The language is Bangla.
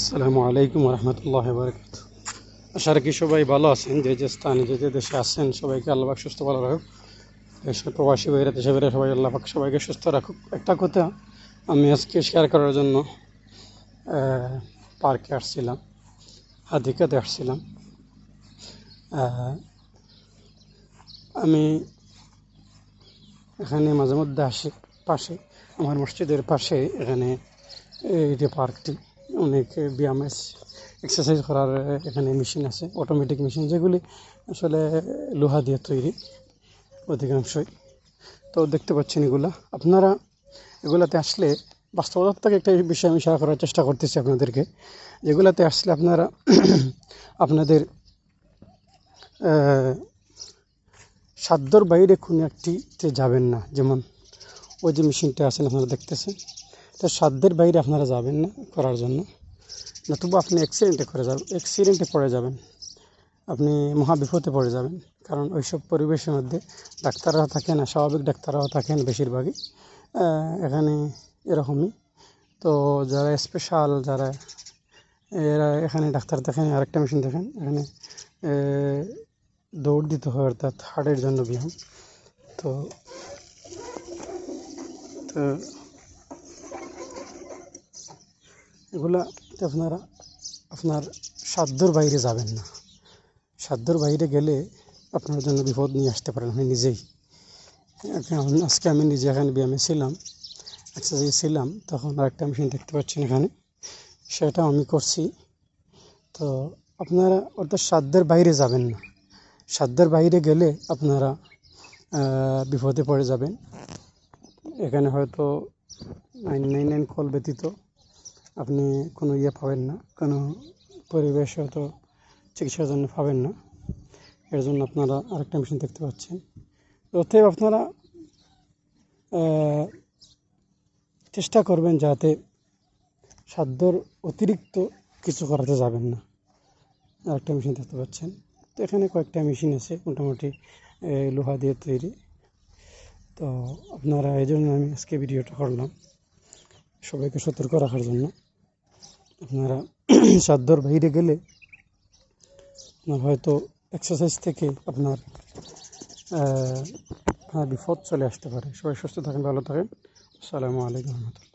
আসসালামু আলাইকুম রহমতুল্লাহ বারকাত। আশা রাখি সবাই ভালো আছেন। যে স্থানে যে দেশে আছেন সবাইকে আল্লাহ পাক সুস্থ ভালো রাখুক। দেশের প্রবাসী বাইরে দেশে বাইরে সবাই আল্লাহ পাক সবাইকে সুস্থ রাখুক। একটা কথা আমি আজকে শেয়ার করার জন্য পার্কে আসছিলাম, হাদিকাতে আসছিলাম। আমি এখানে মাঝে মধ্যে আসি, পাশে আমার মসজিদের পাশে এখানে এই যে পার্কটি, অনেক ব্যায়াম এক্সারসাইজ করার এখানে মেশিন আছে, অটোমেটিক মেশিন, যেগুলি আসলে লোহা দিয়ে তৈরি অধিকাংশই। তো দেখতে পাচ্ছেন এগুলা, আপনারা এগুলাতে আসলে বাস্তবতার থেকে একটা বিষয় আমি শেয়ার করার চেষ্টা করতেছি আপনাদেরকে। যেগুলাতে আসলে আপনারা আপনাদের সাধ্যর বাইরে কোনো একটিতে যাবেন না। যেমন ওই যে মেশিনটা আছেন আপনারা দেখতেছেন, তো সাধ্যের বাইরে আপনারা যাবেন না করার জন্য, নতুবা আপনি অ্যাক্সিডেন্টে পড়ে যাবেন, আপনি মহা বিপদে পড়ে যাবেন। কারণ ওইসব পরিবেশের মধ্যে ডাক্তাররা থাকেন না, স্বাভাবিক ডাক্তাররাও থাকেন বেশিরভাগই এখানে এরকমই। তো যারা স্পেশাল, যারা এরা এখানে ডাক্তার দেখেন, আরেকটা মেশিন দেখেন এখানে দৌড় দিতে হয়, অর্থাৎ হার্টের জন্য ব্যায়াম। তো তো এগুলা আপনারা আপনার সাধ্যর বাইরে যাবেন না। সাধ্যর বাইরে গেলে আপনার জন্য বিপদ নিয়ে আসতে পারেন আপনি নিজেই। আজকে আমি নিজে এখানে ব্যায়ামে ছিলাম, এক্সারসাইজ ছিলাম, তখন আরেকটা মেশিন দেখতে পাচ্ছেন এখানে, সেটা আমি করছি। তো আপনারা অর্থাৎ সাধ্যের বাইরে যাবেন না। সাধ্যের বাইরে গেলে আপনারা বিপদে পড়ে যাবেন। এখানে হয়তো 999 কল ব্যতীত আপনি কোনো পাবেন না, কোনো পরিবেশ হয়তো চিকিৎসার জন্য পাবেন না। এর জন্য আপনারা আরেকটা মেশিন দেখতে পাচ্ছেন। অতএব আপনারা চেষ্টা করবেন যাতে সাধ্যর অতিরিক্ত কিছু করাতে যাবেন না। আরেকটা মেশিন দেখতে পাচ্ছেন। তো এখানে কয়েকটা মেশিন আছে মোটামুটি লোহা দিয়ে তৈরি। তো আপনারা এই জন্য আমি আজকে ভিডিওটা করলাম, সবাইকে সতর্ক রাখার জন্য। আপনারা সাধ্যর বাইরে গেলে আপনার হয়তো এক্সারসাইজ থেকে আপনার বিপদ চলে আসতে পারে। সবাই সুস্থ থাকেন, ভালো থাকেন। আসসালামু আলাইকুম রহমতুল্লাহ।